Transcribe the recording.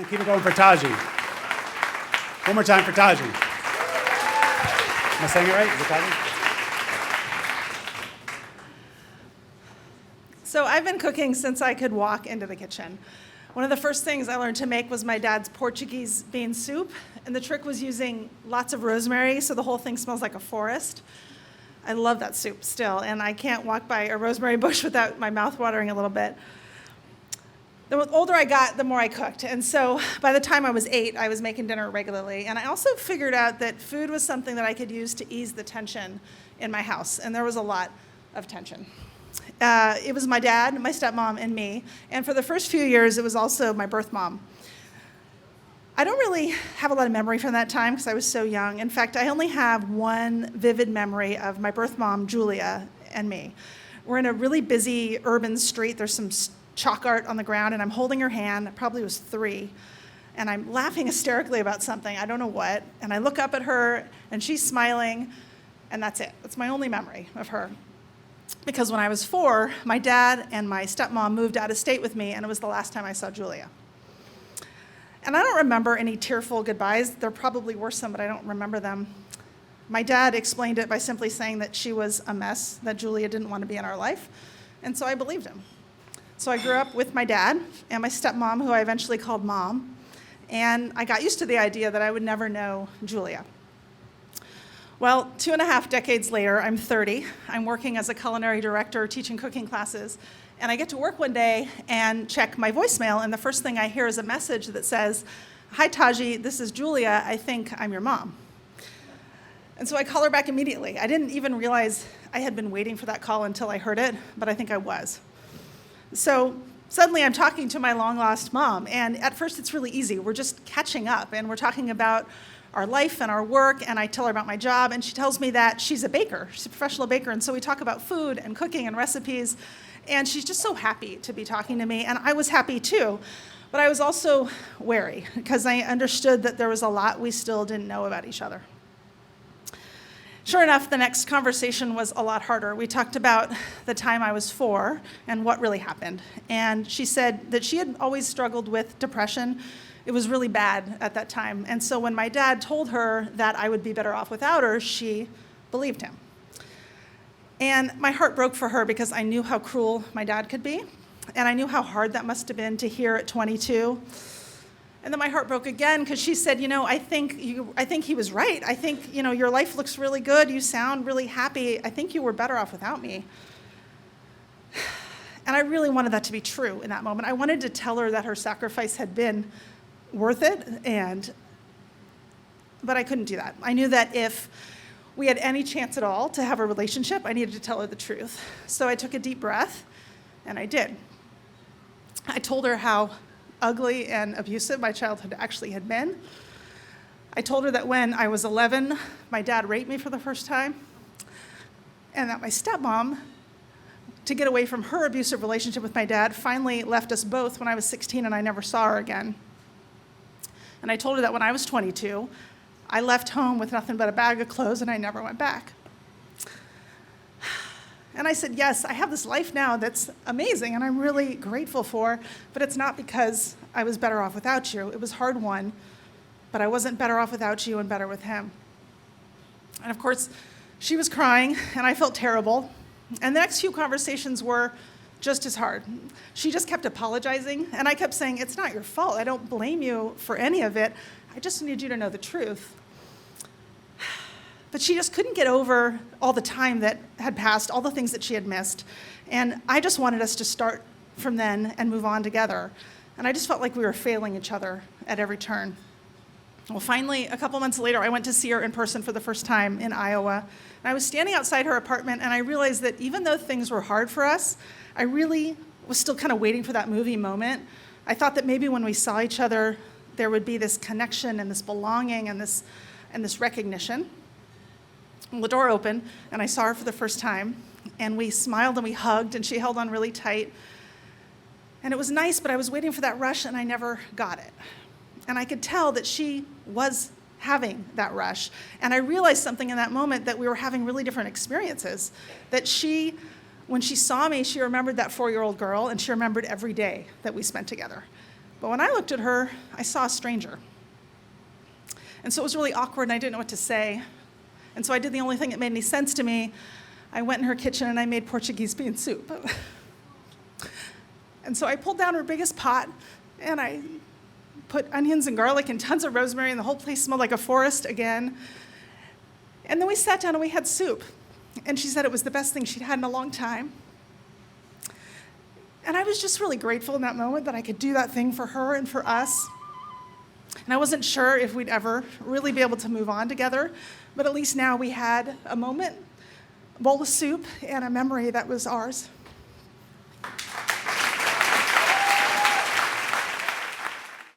And keep it going for Taji. One more time for Taji. Am I saying it right? Is it Taji? So I've been cooking since I could walk into the kitchen. One of the first things I learned to make was my dad's Portuguese bean soup, and the trick was using lots of rosemary so the whole thing smells like a forest. I love that soup still, and I can't walk by a rosemary bush without my mouth watering a little bit. The older I got, the more I cooked, and so by the time I was 8, I was making dinner regularly, and I also figured out that food was something that I could use to ease the tension in my house, and there was a lot of tension. It was my dad, my stepmom, and me. And for the first few years, it was also my birth mom. I don't really have a lot of memory from that time because I was so young. In fact, I only have one vivid memory of my birth mom, Julia, and me. We're in a really busy urban street. There's some chalk art on the ground, and I'm holding her hand. I probably was 3. And I'm laughing hysterically about something. I don't know what. And I look up at her, and she's smiling, and that's it. That's my only memory of her. Because when I was 4, my dad and my stepmom moved out of state with me, and it was the last time I saw Julia. And I don't remember any tearful goodbyes. There probably were some, but I don't remember them. My dad explained it by simply saying that she was a mess, that Julia didn't want to be in our life, and so I believed him. So I grew up with my dad and my stepmom, who I eventually called Mom, and I got used to the idea that I would never know Julia. Well, 2.5 decades later, I'm 30. I'm working as a culinary director, teaching cooking classes, and I get to work one day and check my voicemail, and the first thing I hear is a message that says, "Hi, Taji, this is Julia. I think I'm your mom." And so I call her back immediately. I didn't even realize I had been waiting for that call until I heard it, but I think I was. So suddenly I'm talking to my long-lost mom, and at first it's really easy. We're just catching up, and we're talking about our life and our work, and I tell her about my job, and she tells me that she's a baker. She's a professional baker, and so we talk about food and cooking and recipes, and she's just so happy to be talking to me, and I was happy too, but I was also wary because I understood that there was a lot we still didn't know about each other. Sure enough, the next conversation was a lot harder. We talked about the time I was 4 and what really happened, and she said that she had always struggled with depression. It was really bad at that time. And so when my dad told her that I would be better off without her, she believed him. And my heart broke for her because I knew how cruel my dad could be. And I knew how hard that must have been to hear at 22. And then my heart broke again because she said, I think he was right. I think, your life looks really good. You sound really happy. I think you were better off without me. And I really wanted that to be true in that moment. I wanted to tell her that her sacrifice had been worth it, but I couldn't do that. I knew that if we had any chance at all to have a relationship, I needed to tell her the truth. So I took a deep breath, and I did. I told her how ugly and abusive my childhood actually had been. I told her that when I was 11, my dad raped me for the first time, and that my stepmom, to get away from her abusive relationship with my dad, finally left us both when I was 16 and I never saw her again. And I told her that when I was 22, I left home with nothing but a bag of clothes and I never went back. And I said, yes, I have this life now that's amazing and I'm really grateful for, but it's not because I was better off without you. It was hard won, but I wasn't better off without you and better with him. And of course, she was crying and I felt terrible. And the next few conversations were just as hard. She just kept apologizing, and I kept saying, it's not your fault. I don't blame you for any of it. I just need you to know the truth. But she just couldn't get over all the time that had passed, all the things that she had missed. And I just wanted us to start from then and move on together. And I just felt like we were failing each other at every turn. Well, finally, a couple months later, I went to see her in person for the first time in Iowa. And I was standing outside her apartment, and I realized that even though things were hard for us, I really was still kind of waiting for that movie moment. I thought that maybe when we saw each other, there would be this connection and this belonging and this recognition. Well, the door opened, and I saw her for the first time, and we smiled and we hugged, and she held on really tight. And it was nice, but I was waiting for that rush, and I never got it. And I could tell that she was having that rush. And I realized something in that moment, that we were having really different experiences. That she, when she saw me, she remembered that 4-year-old girl, and she remembered every day that we spent together. But when I looked at her, I saw a stranger. And so it was really awkward, and I didn't know what to say. And so I did the only thing that made any sense to me. I went in her kitchen, and I made Portuguese bean soup. And so I pulled down her biggest pot, and I put onions and garlic and tons of rosemary, and the whole place smelled like a forest again. And then we sat down, and we had soup. And she said it was the best thing she'd had in a long time. And I was just really grateful in that moment that I could do that thing for her and for us. And I wasn't sure if we'd ever really be able to move on together, but at least now we had a moment, a bowl of soup, and a memory that was ours.